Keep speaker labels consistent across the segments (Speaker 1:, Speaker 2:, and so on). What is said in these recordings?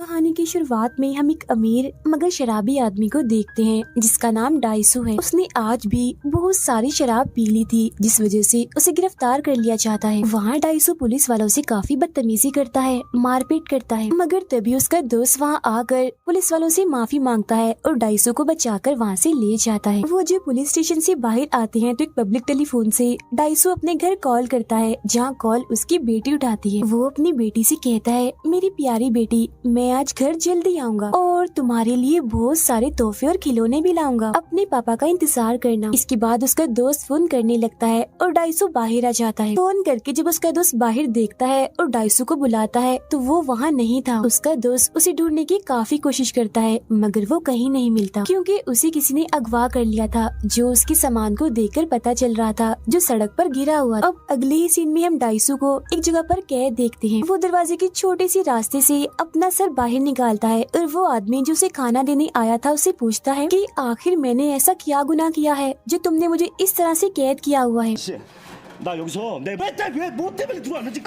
Speaker 1: कहानी की शुरुआत में हम एक अमीर मगर शराबी आदमी को देखते हैं जिसका नाम डाइसू है। उसने आज भी बहुत सारी शराब पी ली थी जिस वजह से उसे गिरफ्तार कर लिया जाता है। वहाँ डाइसू पुलिस वालों से काफी बदतमीजी करता है, मारपीट करता है, मगर तभी उसका दोस्त वहाँ आकर पुलिस वालों से माफी मांगता है और डाइसू को बचाकर वहाँ से ले जाता है। वो जब पुलिस स्टेशन से बाहर आते हैं तो एक पब्लिक टेलीफोन से डाइसू अपने घर कॉल करता है, जहाँ कॉल उसकी बेटी उठाती है। वो अपनी बेटी से कहता है, मेरी प्यारी बेटी, मैं आज घर जल्दी आऊंगा और तुम्हारे लिए बहुत सारे तोहफे और खिलौने भी लाऊंगा। अपने पापा का इंतजार करना। इसके बाद उसका दोस्त फोन करने लगता है और डाइसू बाहर आ जाता है। फोन करके जब उसका दोस्त बाहर देखता है और डाइसू को बुलाता है तो वो वहाँ नहीं था। उसका दोस्त उसे ढूंढने की काफी कोशिश करता है मगर वो कहीं नहीं मिलता, क्योंकि उसे किसी ने अगवा कर लिया था, जो उसके सामान को देखकर पता चल रहा था, जो सड़क पर गिरा हुआ। अब अगले ही सीन में हम डाइसू को एक जगह पर कैद देखते हैं। वो दरवाजे के छोटे सी रास्ते से अपना सर बाहर निकालता है और वो आदमी जो उसे खाना देने आया था उससे पूछता है कि आखिर मैंने ऐसा क्या गुनाह किया है जो तुमने मुझे इस तरह से कैद किया हुआ है।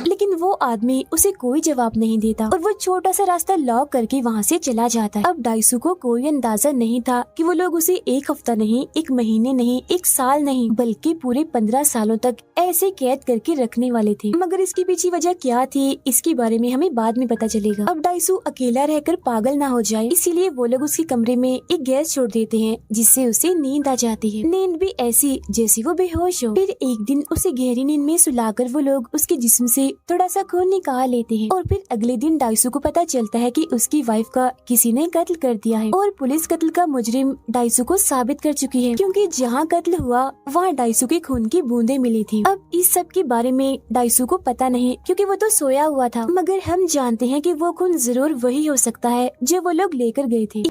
Speaker 1: लेकिन वो आदमी उसे कोई जवाब नहीं देता और वो छोटा सा रास्ता लॉक करके वहाँ से चला जाता है। अब डाइसू को कोई अंदाजा नहीं था कि वो लोग उसे एक हफ्ता नहीं, एक महीने नहीं, एक साल नहीं, बल्कि पूरे 15 सालों तक ऐसे कैद करके रखने वाले थे। मगर इसकी पीछे वजह क्या थी, इसके बारे में हमें बाद में पता चलेगा। अब डाइसू अकेला रहकर पागल ना हो जाए, इसीलिए वो लोग उसके कमरे में एक गैस छोड़ देते हैं जिससे उसे नींद आ जाती है। नींद भी ऐसी जैसे वो बेहोश हो। फिर एक दिन उसे गहरी नींद में सुलाकर वो लोग उसके जिस्म से थोड़ा सा खून निकाल लेते हैं और फिर अगले दिन डाइसू को पता चलता है कि उसकी वाइफ का किसी ने कत्ल कर दिया है और पुलिस कत्ल का मुजरिम डाइसू को साबित कर चुकी है, क्योंकि जहाँ कत्ल हुआ वहाँ डाइसू के खून की बूंदें मिली थी। अब इस सब के बारे में डाइसू को पता नहीं, क्योंकि वो तो सोया हुआ था, मगर हम जानते हैं कि वो खून जरूर वही हो सकता है जो वो लोग लेकर गए थे।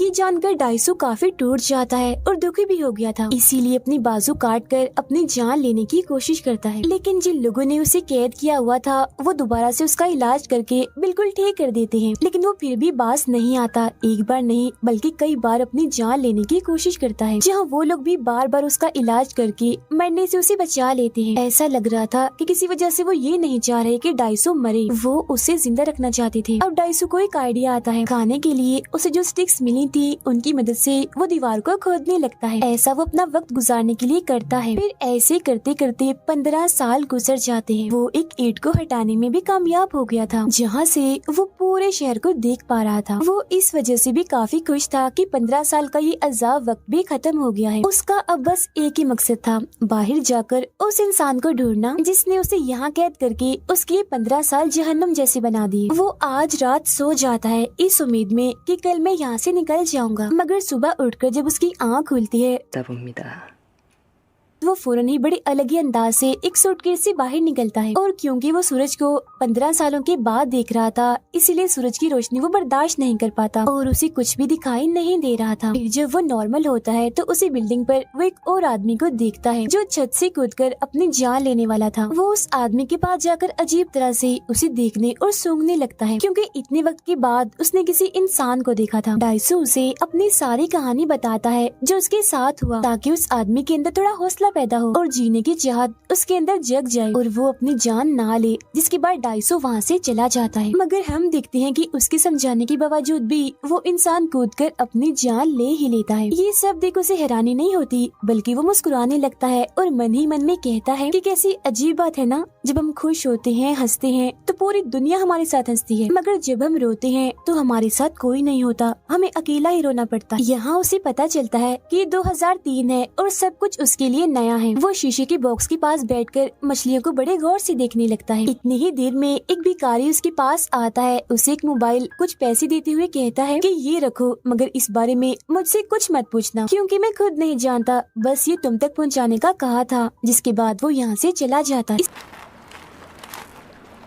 Speaker 1: ये जानकर डाइसू काफी टूट जाता है और दुखी भी हो गया था, इसीलिए अपनी बाजू काट कर अपनी जान लेने की कोशिश करता है। लेकिन जिन लोगों ने उसे कैद किया हुआ था वो दोबारा से उसका इलाज करके बिल्कुल ठीक कर देते हैं, लेकिन वो फिर भी बाज नहीं आता। एक बार नहीं बल्कि कई बार अपनी जान लेने की कोशिश करता है, जहाँ वो लोग भी बार बार उसका इलाज करके मरने से उसे बचा लेते हैं। ऐसा लग रहा था कि किसी वजह से वो ये नहीं चाह रहे कि डाइसू मरे, वो उसे जिंदा रखना चाहते थे। अब डाइसू को एक आइडिया आता है। खाने के लिए उसे जो स्टिक्स मिली थी उनकी मदद से वो दीवार को खोदने लगता है। ऐसा वो अपना वक्त गुजारने के लिए करता है। फिर ऐसे करते करते 15 साल गुजर जाते हैं। वो एक ईंट को हटाने में भी कामयाब हो गया था, जहाँ से वो पूरे शहर को देख पा रहा था। वो इस वजह से भी काफी खुश था कि 15 साल का ये अजाब वक्त भी खत्म हो गया है। उसका अब बस एक ही मकसद था, बाहर जाकर उस इंसान को ढूंढना जिसने उसे यहाँ कैद करके उसके 15 साल जहन्नुम जैसे बना दिए। वो आज रात सो जाता है इस उम्मीद में कि कल मैं यहाँ से निकल जाऊंगा, मगर सुबह उठकर जब उसकी आँख खुलती है वो फौरन ही बड़े अलग ही अंदाज से एक सूटकेस से बाहर निकलता है। और क्योंकि वो सूरज को 15 सालों के बाद देख रहा था, इसीलिए सूरज की रोशनी वो बर्दाश्त नहीं कर पाता और उसे कुछ भी दिखाई नहीं दे रहा था। फिर जब वो नॉर्मल होता है तो उसी बिल्डिंग पर वो एक और आदमी को देखता है जो छत से कूदकर अपनी जान लेने वाला था। वो उस आदमी के पास जाकर अजीब तरह से उसे देखने और सूंघने लगता है, क्योंकि इतने वक्त के बाद उसने किसी इंसान को देखा था। डाइसू उसे अपनी सारी कहानी बताता है जो उसके साथ हुआ, ताकि उस आदमी के अंदर थोड़ा हौसला पैदा हो और जीने की चाहत उसके अंदर जग जाए और वो अपनी जान ना ले। जिसके बाद डाइसू वहाँ से चला जाता है, मगर हम देखते हैं कि उसके समझाने के बावजूद भी वो इंसान कूदकर अपनी जान ले ही लेता है। ये सब देख उसे हैरानी नहीं होती, बल्कि वो मुस्कुराने लगता है और मन ही मन में कहता है कि कैसी अजीब बात है ना, जब हम खुश होते हैं, हंसते हैं तो पूरी दुनिया हमारे साथ हंसती है, मगर जब हम रोते हैं तो हमारे साथ कोई नहीं होता, हमें अकेला ही रोना पड़ता। यहाँ उसे पता चलता है कि 2003 है और सब कुछ उसके लिए नया है। वो शीशे के बॉक्स के पास बैठकर मछलियों को बड़े गौर से देखने लगता है। इतनी ही देर में एक भिखारी उसके पास आता है, उसे एक मोबाइल कुछ पैसे देते हुए कहता है कि ये रखो, मगर इस बारे में मुझसे कुछ मत पूछना, क्योंकि मैं खुद नहीं जानता, बस ये तुम तक पहुंचाने का कहा था। जिसके बाद वो यहाँ से चला जाता है।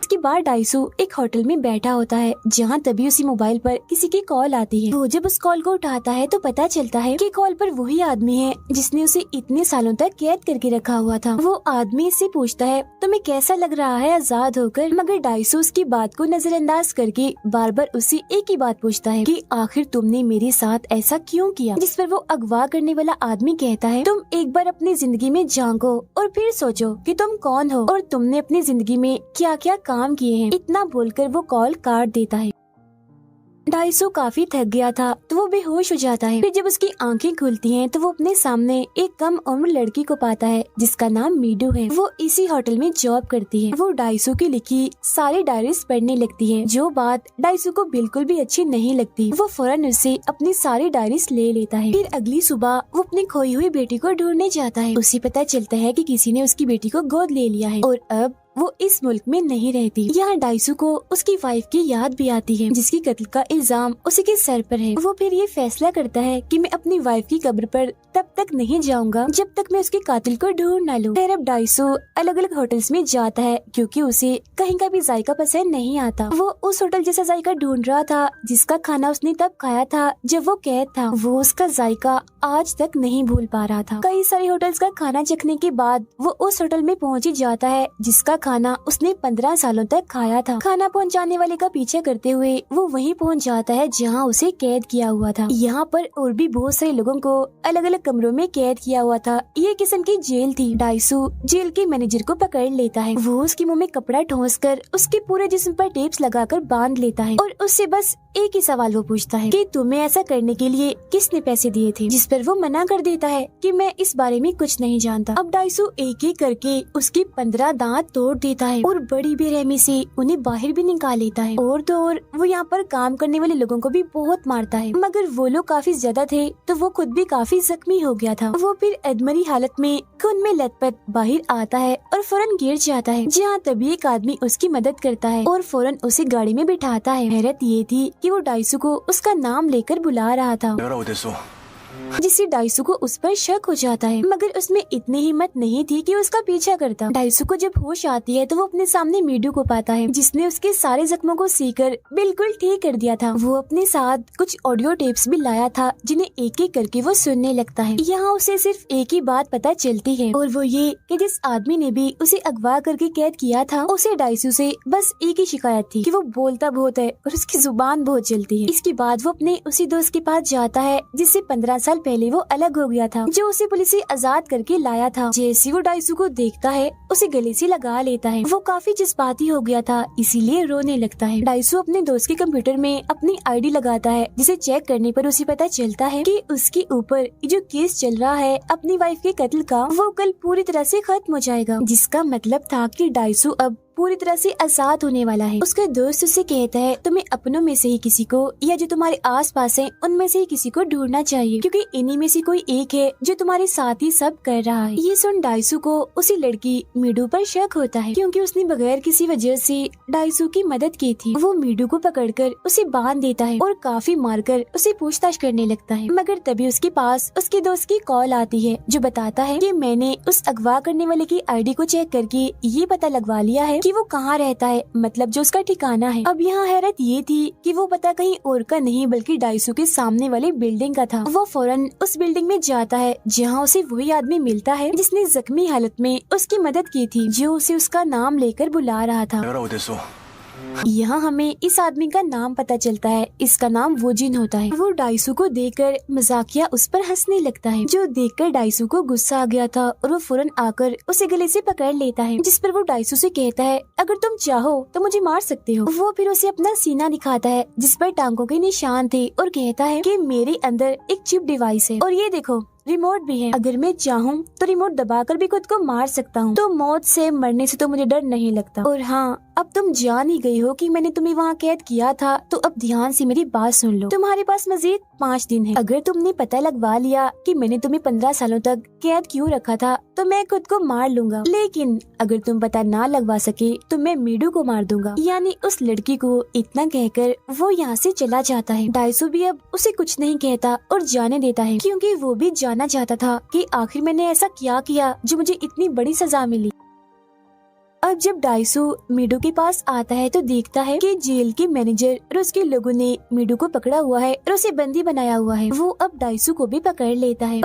Speaker 1: इसके बाद डाइसू एक होटल में बैठा होता है, जहाँ तभी उसी मोबाइल पर किसी की कॉल आती है। वो जब उस कॉल को उठाता है तो पता चलता है कि कॉल पर वही आदमी है जिसने उसे इतने सालों तक कैद करके रखा हुआ था। वो आदमी इससे पूछता है, तुम्हें कैसा लग रहा है आजाद होकर? मगर डाइसू उसकी बात को नजरअंदाज करके बार बार उससे एक ही बात पूछता है कि आखिर तुमने मेरे साथ ऐसा क्यों किया? जिस पर वो अगवा करने वाला आदमी कहता है, तुम एक बार अपनी जिंदगी में झांको और फिर सोचो कि तुम कौन हो और तुमने अपनी जिंदगी में क्या क्या काम काम किए हैं। इतना बोलकर वो कॉल काट देता है। डाइसू काफी थक गया था तो वो बेहोश हो जाता है। फिर जब उसकी आंखें खुलती हैं तो वो अपने सामने एक कम उम्र लड़की को पाता है जिसका नाम मीडू है। वो इसी होटल में जॉब करती है। वो डाइसू की लिखी सारी डायरीज पढ़ने लगती है, जो बात डाइसू को बिल्कुल भी अच्छी नहीं लगती। वो फौरन उससे अपनी सारी डायरीज ले लेता है। फिर अगली सुबह वो अपनी खोई हुई बेटी को ढूंढने जाता है। उसे पता चलता है कि किसी ने उसकी बेटी को गोद ले लिया है और अब वो इस मुल्क में नहीं रहती। यहाँ डाइसू को उसकी वाइफ की याद भी आती है जिसकी कत्ल का इल्जाम उसी के सर पर है। वो फिर ये फैसला करता है कि मैं अपनी वाइफ की कब्र पर तब तक नहीं जाऊंगा जब तक मैं उसके कातिल को ढूंढ न लूं। फिर अब डाइसू अलग अलग होटल्स में जाता है क्योंकि उसे कहीं का भी जायका पसंद नहीं आता। वो उस होटल जैसा जायका ढूंढ रहा था जिसका खाना उसने तब खाया था जब वो कैद था। वो उसका जायका आज तक नहीं भूल पा रहा था। कई सारे होटल्स का खाना चखने के बाद वो उस होटल में पहुँच ही जाता है जिसका खाना उसने 15 सालों तक खाया था। खाना पहुंचाने वाले का पीछा करते हुए वो वहीं पहुंच जाता है जहां उसे कैद किया हुआ था। यहाँ पर और भी बहुत सारे लोगों को अलग अलग कमरों में कैद किया हुआ था। ये किस्म की जेल थी। डाइसू जेल के मैनेजर को पकड़ लेता है। वो उसके मुंह में कपड़ा ठोस कर उसके पूरे जिस्म पर टेप्स लगाकर बांध लेता है और उससे बस एक ही सवाल वो पूछता है कि तुम्हें ऐसा करने के लिए किसने पैसे दिए थे, जिस पर वो मना कर देता है कि मैं इस बारे में कुछ नहीं जानता। अब डाइसू एक एक करके उसके 15 दांत तोड़ देता है और बड़ी बेरहमी से उन्हें बाहर भी निकाल लेता है। और तो और वो यहाँ पर काम करने वाले लोगों को भी बहुत मारता है, मगर वो लोग काफी ज्यादा थे तो वो खुद भी काफी जख्मी हो गया था। वो फिर अधमरी हालत में खून में लथपथ बाहर आता है और फौरन गिर जाता है, जहाँ तभी एक आदमी उसकी मदद करता है और फौरन उसे गाड़ी में बिठाता है। हैरत ये थी कि वो डाइसू को उसका नाम लेकर बुला रहा था, जिससे डाइसू को उस पर शक हो जाता है, मगर उसमें इतनी हिम्मत नहीं थी कि उसका पीछा करता। डाइसू को जब होश आती है तो वो अपने सामने मीडू को पाता है जिसने उसके सारे जख्मों को सीकर बिल्कुल ठीक कर दिया था। वो अपने साथ कुछ ऑडियो टेप्स भी लाया था जिन्हें एक एक करके वो सुनने लगता है। यहाँ उसे सिर्फ एक ही बात पता चलती है और वो ये कि जिस आदमी ने भी उसे अगवा करके कैद किया था उसे डाइसू से बस एक ही शिकायत थी कि वो बोलता बहुत है और उसकी जुबान बहुत जलती है। इसके बाद वो अपने उसी दोस्त के पास जाता है जिससे 15 साल पहले वो अलग हो गया था, जो उसे पुलिस से आजाद करके लाया था। जैसे वो डाइसू को देखता है उसे गले से लगा लेता है। वो काफी जज्बाती हो गया था इसीलिए रोने लगता है। डाइसू अपने दोस्त के कंप्यूटर में अपनी आईडी लगाता है जिसे चेक करने पर उसे पता चलता है कि उसके ऊपर जो केस चल रहा है अपनी वाइफ के कत्ल का, वो कल पूरी तरह से खत्म हो जाएगा, जिसका मतलब था कि डाइसू अब पूरी तरह से आजाद होने वाला है। उसका दोस्त उसे कहता है तुम्हें अपनों में से ही किसी को या जो तुम्हारे आस पास है उनमें से ही किसी को ढूंढना चाहिए, क्योंकि इन्हीं में से कोई एक है जो तुम्हारे साथ ही सब कर रहा है। ये सुन डाइसू को उसी लड़की मीडू पर शक होता है क्योंकि उसने बगैर किसी वजह से डाइसू की मदद की थी। वो मीडू को पकड़कर उसे बांध देता है और काफी मारकर उसे पूछताछ करने लगता है, मगर तभी उसके पास उसके दोस्त की कॉल आती है जो बताता है कि मैंने उस अगवा करने वाले की आईडी को चेक करके ये पता लगवा लिया है कि वो कहाँ रहता है, मतलब जो उसका ठिकाना है। अब यहाँ हैरत ये थी कि वो पता कहीं और का नहीं बल्कि डाइसू के सामने वाली बिल्डिंग का था। वो फौरन उस बिल्डिंग में जाता है जहाँ उसे वही आदमी मिलता है जिसने जख्मी हालत में उसकी मदद की थी, जो उसे उसका नाम लेकर बुला रहा था। यहाँ हमें इस आदमी का नाम पता चलता है, इसका नाम वोजिन होता है। वो डाइसू को देखकर मजाकिया उस पर हंसने लगता है, जो देखकर डाइसू को गुस्सा आ गया था और वो फौरन आकर उसे गले से पकड़ लेता है, जिस पर वो डाइसू से कहता है अगर तुम चाहो तो मुझे मार सकते हो। वो फिर उसे अपना सीना दिखाता है जिस पर टांगों के निशान थे और कहता है कि मेरे अंदर एक चिप डिवाइस है और ये देखो रिमोट भी है, अगर मैं चाहूँ तो रिमोट दबाकर भी खुद को मार सकता हूँ, तो मौत से मरने से तो मुझे डर नहीं लगता। और हाँ, अब तुम जान ही गई हो कि मैंने तुम्हें वहाँ कैद किया था, तो अब ध्यान से मेरी बात सुन लो। तुम्हारे पास मजीद 5 दिन है। अगर तुमने पता लगवा लिया कि मैंने तुम्हें 15 सालों तक कैद क्यों रखा था तो मैं खुद को मार लूंगा, लेकिन अगर तुम पता ना लगवा सके तो मैं मीडू को मार दूंगा, यानी उस लड़की को। इतना कहकर वो यहाँ से चला जाता है। डाइसू भी अब उसे कुछ नहीं कहता और जाने देता है, क्योंकि वो भी जानना चाहता था कि आखिर मैंने ऐसा क्या किया जो मुझे इतनी बड़ी सजा मिली। अब जब डाइसू मीडू के पास आता है तो देखता है कि जेल के मैनेजर और उसके लोगों ने मीडू को पकड़ा हुआ है और उसे बंदी बनाया हुआ है। वो अब डाइसू को भी पकड़ लेता है।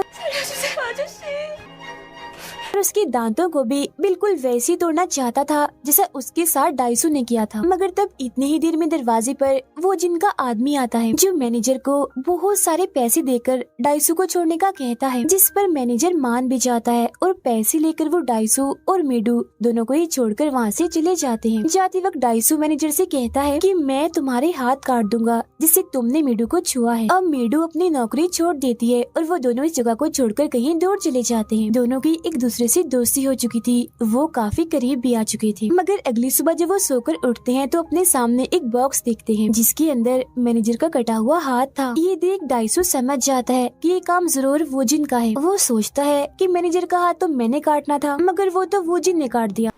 Speaker 1: और उसके दांतों को भी बिल्कुल वैसे ही तोड़ना चाहता था जैसा उसके साथ डाइसू ने किया था। मगर तब इतनी ही देर में दरवाजे पर वो जिनका आदमी आता है, जो मैनेजर को बहुत सारे पैसे देकर डाइसू को छोड़ने का कहता है, जिस पर मैनेजर मान भी जाता है और पैसे लेकर वो डाइसू और मेडू दोनों को ही छोड़कर वहाँ से चले जाते हैं। जाते वक्त डाइसू मैनेजर से कहता है कि मैं तुम्हारे हाथ काट दूंगा जिससे तुमने मेडू को छुआ है। अब मेडू अपनी नौकरी छोड़ देती है और वो दोनों इस जगह को छोड़कर कहीं दूर चले जाते हैं। दोनों की एक दूसरे से दोस्ती हो चुकी थी, वो काफी करीब भी आ चुके थे। मगर अगली सुबह जब वो सोकर उठते हैं तो अपने सामने एक बॉक्स देखते हैं जिसके अंदर मैनेजर का कटा हुआ हाथ था। ये देख डाइसू समझ जाता है कि ये काम जरूर वोजिन का है। वो सोचता है कि मैनेजर का हाथ तो मैंने काटना था, मगर वो तो वोजिन ने काट दिया।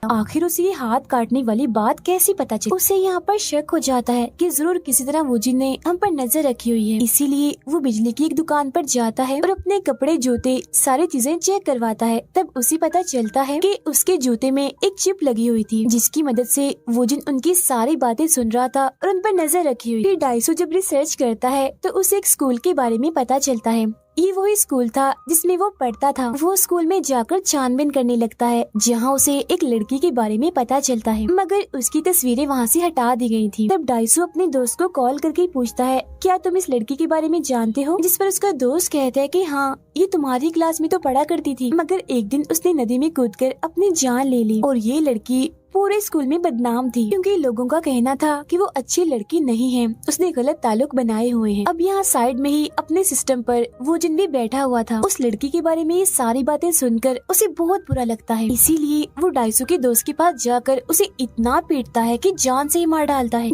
Speaker 1: आखिर उसे ये हाथ काटने वाली बात कैसी पता चली। उसे यहाँ पर शक हो जाता है कि जरूर किसी तरह वोजिन ने हम पर नजर रखी हुई है। इसीलिए वो बिजली की एक दुकान पर जाता है और अपने कपड़े, जूते, सारी चीजें चेक करवाता है। तब उसे पता चलता है कि उसके जूते में एक चिप लगी हुई थी जिसकी मदद से वोजिन उनकी सारी बातें सुन रहा था और उन पर नजर रखी हुई। फिर डाइसू जब रिसर्च करता है तो उसे एक स्कूल के बारे में पता चलता है। ये वही स्कूल था जिसमें वो पढ़ता था। वो स्कूल में जाकर छानबीन करने लगता है जहाँ उसे एक लड़की के बारे में पता चलता है, मगर उसकी तस्वीरें वहाँ से हटा दी गई थी। तब डाइसू अपने दोस्त को कॉल करके पूछता है, क्या तुम इस लड़की के बारे में जानते हो? जिस पर उसका दोस्त कहता है कि हाँ, ये तुम्हारी क्लास में तो पढ़ा करती थी, मगर एक दिन उसने नदी में कूदकर अपनी जान ले ली। और ये लड़की पूरे स्कूल में बदनाम थी क्योंकि लोगों का कहना था कि वो अच्छी लड़की नहीं है, उसने गलत ताल्लुक बनाए हुए हैं। अब यहाँ साइड में ही अपने सिस्टम पर वोजिन भी बैठा हुआ था। उस लड़की के बारे में ये सारी बातें सुनकर उसे बहुत बुरा लगता है। इसीलिए वो डाइसू के दोस्त के पास जाकर उसे इतना पीटता है कि जान से ही मार डालता है।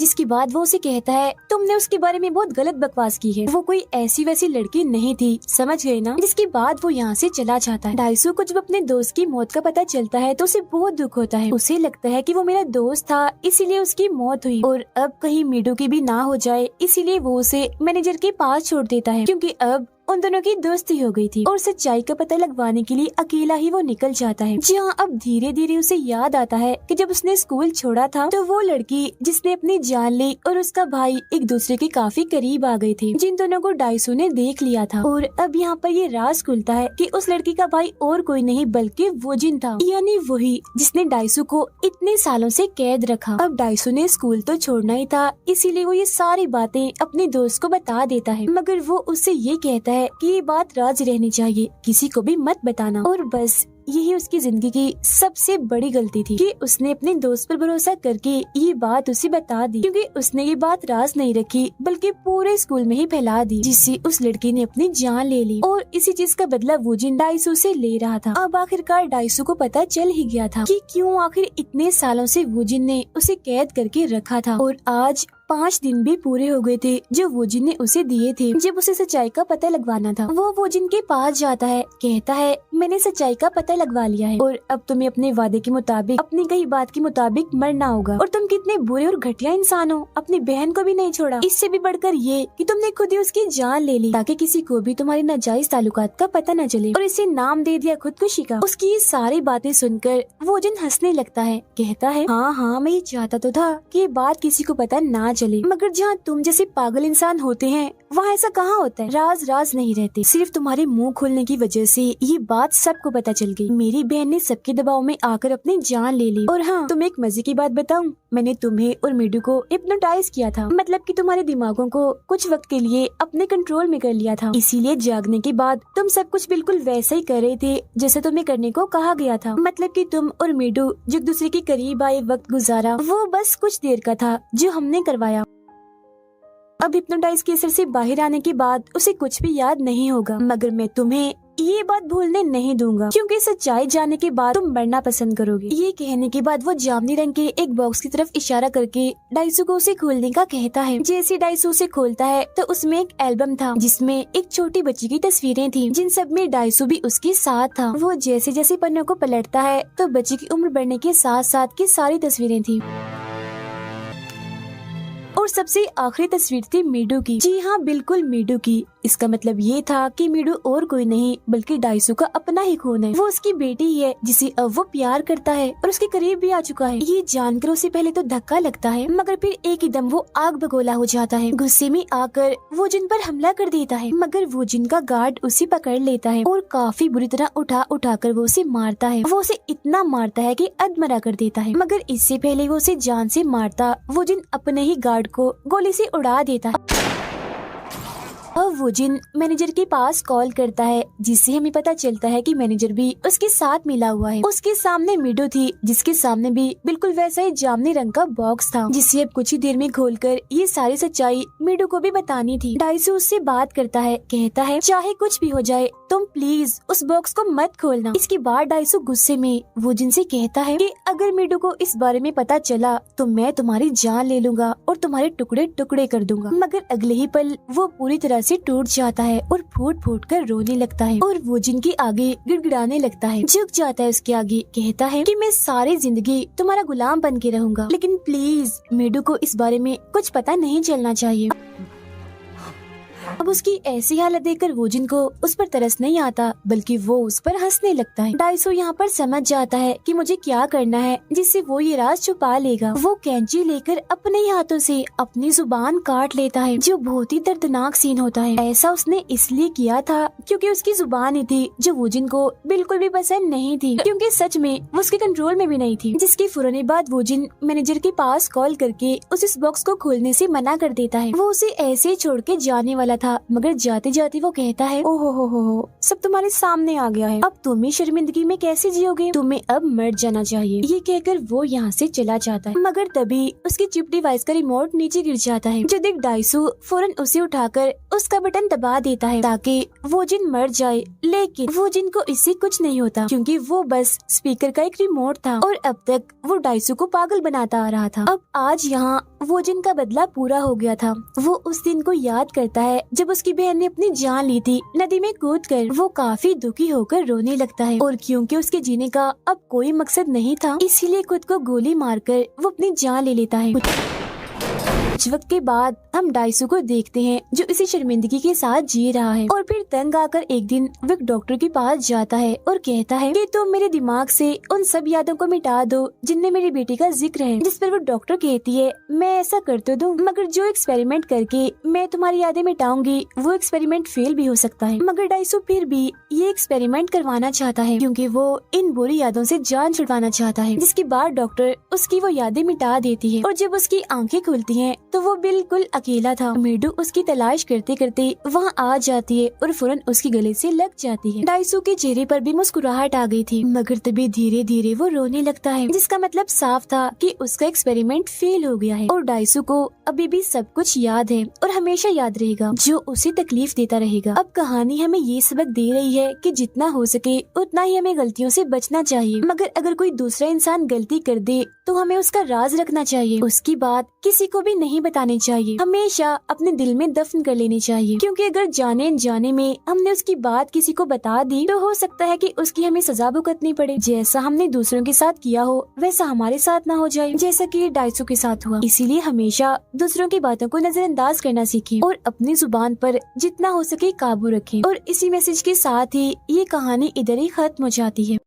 Speaker 1: जिसके बाद वो उसे कहता है, तुमने उसके बारे में बहुत गलत बकवास की है, वो कोई ऐसी वैसी लड़की नहीं थी, समझ गए ना? जिसके बाद वो यहाँ से चला जाता है। डाइसू को जब अपने दोस्त की मौत का पता चलता है तो उसे बहुत दुख होता है। उसे लगता है कि वो मेरा दोस्त था, इसीलिए उसकी मौत हुई और अब कहीं मीडू की भी ना हो जाए, इसीलिए वो उसे मैनेजर के पास छोड़ देता है क्योंकि अब उन दोनों की दोस्ती हो गई थी। और सच्चाई का पता लगवाने के लिए अकेला ही वो निकल जाता है। जहाँ अब धीरे धीरे उसे याद आता है कि जब उसने स्कूल छोड़ा था तो वो लड़की जिसने अपनी जान ली और उसका भाई एक दूसरे के काफी करीब आ गए थे, जिन दोनों को डाइसू ने देख लिया था। और अब यहाँ पर ये राज खुलता है कि उस लड़की का भाई और कोई नहीं बल्कि वोजिन था, यानी वही जिसने डाइसू को इतने सालों से कैद रखा। अब डाइसू ने स्कूल तो छोड़ना ही था, इसीलिए वो ये सारी बातें अपने दोस्त को बता देता है, मगर वो उससे ये कहता है कि ये बात राज रहनी चाहिए, किसी को भी मत बताना। और बस यही उसकी जिंदगी की सबसे बड़ी गलती थी कि उसने अपने दोस्त पर भरोसा करके ये बात उसे बता दी, क्योंकि उसने ये बात राज नहीं रखी बल्कि पूरे स्कूल में ही फैला दी, जिससे उस लड़की ने अपनी जान ले ली। और इसी चीज का बदला वोजिन डाइसू से ले रहा था। अब आखिरकार डाइसू को पता चल ही गया था कि क्यों आखिर इतने सालों से वोजिन ने उसे कैद करके रखा था। और आज 5 दिन भी पूरे हो गए थे जो वोजिन ने उसे दिए थे। जब उसे सच्चाई का पता लगवाना था, वो वोजिन के पास जाता है, कहता है, मैंने सच्चाई का पता लगवा लिया है और अब तुम्हें अपने वादे के मुताबिक, अपनी कही बात के मुताबिक मरना होगा। और तुम कितने बुरे और घटिया इंसान हो, अपनी बहन को भी नहीं छोड़ा। इससे भी बढ़कर ये कि तुमने खुद ही उसकी जान ले ली ताकि किसी को भी तुम्हारे नाजायज ताल्लुकात का पता न चले, और इसे नाम दे दिया खुदकुशी का। उसकी ये सारी बातें सुनकर वोजिन हंसने लगता है, कहता है, हाँ, मैं ये चाहता तो था कि ये बात किसी को पता ना चले, मगर जहाँ तुम जैसे पागल इंसान होते हैं वहाँ ऐसा कहाँ होता है। राज नहीं रहते, सिर्फ तुम्हारे मुंह खोलने की वजह से ये बात सबको पता चल गई। मेरी बहन ने सबके दबाव में आकर अपनी जान ले ली। और हाँ, तुम्हें एक मजे की बात बताऊं, मैंने तुम्हें और मीडू को हिप्नोटाइज किया था, मतलब कि तुम्हारे दिमागों को कुछ वक्त के लिए अपने कंट्रोल में कर लिया था। इसीलिए जागने के बाद तुम सब कुछ बिल्कुल वैसा ही कर रहे थे जैसे तुम्हें करने को कहा गया था। मतलब कि तुम और मीडू जो एक दूसरे के करीब आए वक्त गुजारा, वो बस कुछ देर का था जो हमने करवाया। अब हिप्नोटाइज के असर से बाहर आने के बाद उसे कुछ भी याद नहीं होगा, मगर मैं तुम्हें ये बात भूलने नहीं दूंगा क्योंकि सच्चाई जानने के बाद तुम मरना पसंद करोगे। ये कहने के बाद वो जामुनी रंग के एक बॉक्स की तरफ इशारा करके डाइसू को उसे खोलने का कहता है। जैसे डाइसू उसे खोलता है तो उसमें एक एल्बम था जिसमें एक छोटी बच्ची की तस्वीरें थी, जिन सब में डाइसू भी उसके साथ था। वो जैसे जैसे पन्नों को पलटता है तो बच्ची की उम्र बढ़ने के साथ साथ की सारी तस्वीरें थी। और सबसे आखिरी तस्वीर थी मीडू की। जी हाँ, बिल्कुल मीडू की। इसका मतलब ये था कि मीडू और कोई नहीं बल्कि डाइसू का अपना ही खून है। वो उसकी बेटी ही है जिसे अब वो प्यार करता है और उसके करीब भी आ चुका है। ये जानकर उसे पहले तो धक्का लगता है, मगर फिर एक ही दम वो आग बगोला हो जाता है। गुस्से में आकर वो जिन पर हमला कर देता है, मगर वो जिन का गार्ड उसे पकड़ लेता है और काफी बुरी तरह उठा कर वो उसे मारता है। वो उसे इतना मारता है कि अधमरा कर देता है, मगर इससे पहले वो उसे जान से मारता वो जिन अपने ही गार्ड को गोली से उड़ा देता है। अब वो जिन मैनेजर के पास कॉल करता है, जिससे हमें पता चलता है कि मैनेजर भी उसके साथ मिला हुआ है। उसके सामने मीडू थी, जिसके सामने भी बिल्कुल वैसा ही जामुनी रंग का बॉक्स था, जिसे अब कुछ ही देर में खोलकर ये सारी सच्चाई मीडू को भी बतानी थी। डाइसू उससे बात करता है, कहता है चाहे कुछ भी हो जाए तुम प्लीज उस बॉक्स को मत खोलना। इसके बाद डाइसू गुस्से में वो जिन से कहता है कि अगर मीडू को इस बारे में पता चला तो मैं तुम्हारी जान ले लूंगा और तुम्हारे टुकड़े टुकड़े कर दूंगा। मगर अगले ही पल वो पूरी तरह से टूट जाता है और फूट फूट कर रोने लगता है और वो जिनके आगे गिड़गिड़ाने लगता है, झुक जाता है उसके आगे, कहता है कि मैं सारी जिंदगी तुम्हारा गुलाम बन के रहूंगा, लेकिन प्लीज मीडू को इस बारे में कुछ पता नहीं चलना चाहिए। अब उसकी ऐसी हालत देखकर वो जिनको उस पर तरस नहीं आता बल्कि वो उस पर हंसने लगता है। डाइसो यहाँ पर समझ जाता है कि मुझे क्या करना है जिससे वो ये राज छुपा लेगा। वो कैंची लेकर अपने ही हाथों से अपनी जुबान काट लेता है, जो बहुत ही दर्दनाक सीन होता है। ऐसा उसने इसलिए किया था क्योंकि उसकी जुबान ही थी जो वो जिनको बिल्कुल भी पसंद नहीं थी, क्योंकि सच में वो उसके कंट्रोल में भी नहीं थी। जिसके फौरन बाद वो जिन मैनेजर के पास कॉल करके उस बॉक्स को खोलने से मना कर देता है। वो उसे ऐसे ही छोड़ के जाने वाला था, मगर जाते जाते वो कहता है ओहो हो सब तुम्हारे सामने आ गया है, अब तुम ही शर्मिंदगी में कैसे जियोगे, तुम्हें अब मर जाना चाहिए। ये कहकर वो यहाँ से चला जाता है, मगर तभी उसकी चिप डिवाइस का रिमोट नीचे गिर जाता है, जो देख डाइसू फौरन उसे उठाकर उसका बटन दबा देता है ताकि वो जिन मर जाए। लेकिन वो जिन को इससे कुछ नहीं होता क्योंकि वो बस स्पीकर का एक रिमोट था और अब तक वो डाइसू को पागल बनाता आ रहा था। अब आज यहाँ वो जिन का बदला पूरा हो गया था। वो उस दिन को याद करता है जब उसकी बहन ने अपनी जान ली थी नदी में कूदकर। वो काफी दुखी होकर रोने लगता है और क्योंकि उसके जीने का अब कोई मकसद नहीं था, इसीलिए खुद को गोली मारकर वो अपनी जान ले लेता है। कुछ वक्त के बाद हम डाइसू को देखते हैं जो इसी शर्मिंदगी के साथ जी रहा है और फिर तंग आकर एक दिन वो एक डॉक्टर के पास जाता है और कहता है कि तुम मेरे दिमाग से उन सब यादों को मिटा दो जिनमें मेरी बेटी का जिक्र है। जिस पर वो डॉक्टर कहती है मैं ऐसा कर तो दूं, मगर जो एक्सपेरिमेंट करके मैं तुम्हारी यादें मिटाऊंगी वो एक्सपेरिमेंट फेल भी हो सकता है। मगर डाइसू फिर भी ये एक्सपेरिमेंट करवाना चाहता है क्योंकि वो इन बुरी यादों से जान छुड़वाना चाहता है। जिसके बाद डॉक्टर उसकी वो यादें मिटा देती है और जब उसकी आंखें खुलती हैं तो वो बिल्कुल अकेला था। मीडू उसकी तलाश करते करते वहाँ आ जाती है और फौरन उसके गले से लग जाती है। डाइसू के चेहरे पर भी मुस्कुराहट आ गई थी, मगर तभी धीरे धीरे वो रोने लगता है, जिसका मतलब साफ था कि उसका एक्सपेरिमेंट फेल हो गया है और डाइसू को अभी भी सब कुछ याद है और हमेशा याद रहेगा, जो उसे तकलीफ देता रहेगा। अब कहानी हमें ये सबक दे रही है कि जितना हो सके उतना ही हमें गलतियों से बचना चाहिए, मगर अगर कोई दूसरा इंसान गलती कर दे तो हमें उसका राज रखना चाहिए, उसकी बात किसी को भी नहीं बतानी चाहिए, हमेशा अपने दिल में दफन कर लेनी चाहिए, क्योंकि अगर जाने अनजाने में हमने उसकी बात किसी को बता दी तो हो सकता है कि उसकी हमें सजा भुगतनी पड़े। जैसा हमने दूसरों के साथ किया हो वैसा हमारे साथ ना हो जाए, जैसा कि डाइसू के साथ हुआ। इसीलिए हमेशा दूसरों की बातों को नजरअंदाज करना सीखें और अपनी जुबान पर जितना हो सके काबू रखें। और इसी मैसेज के साथ ही ये कहानी इधर ही खत्म हो जाती है।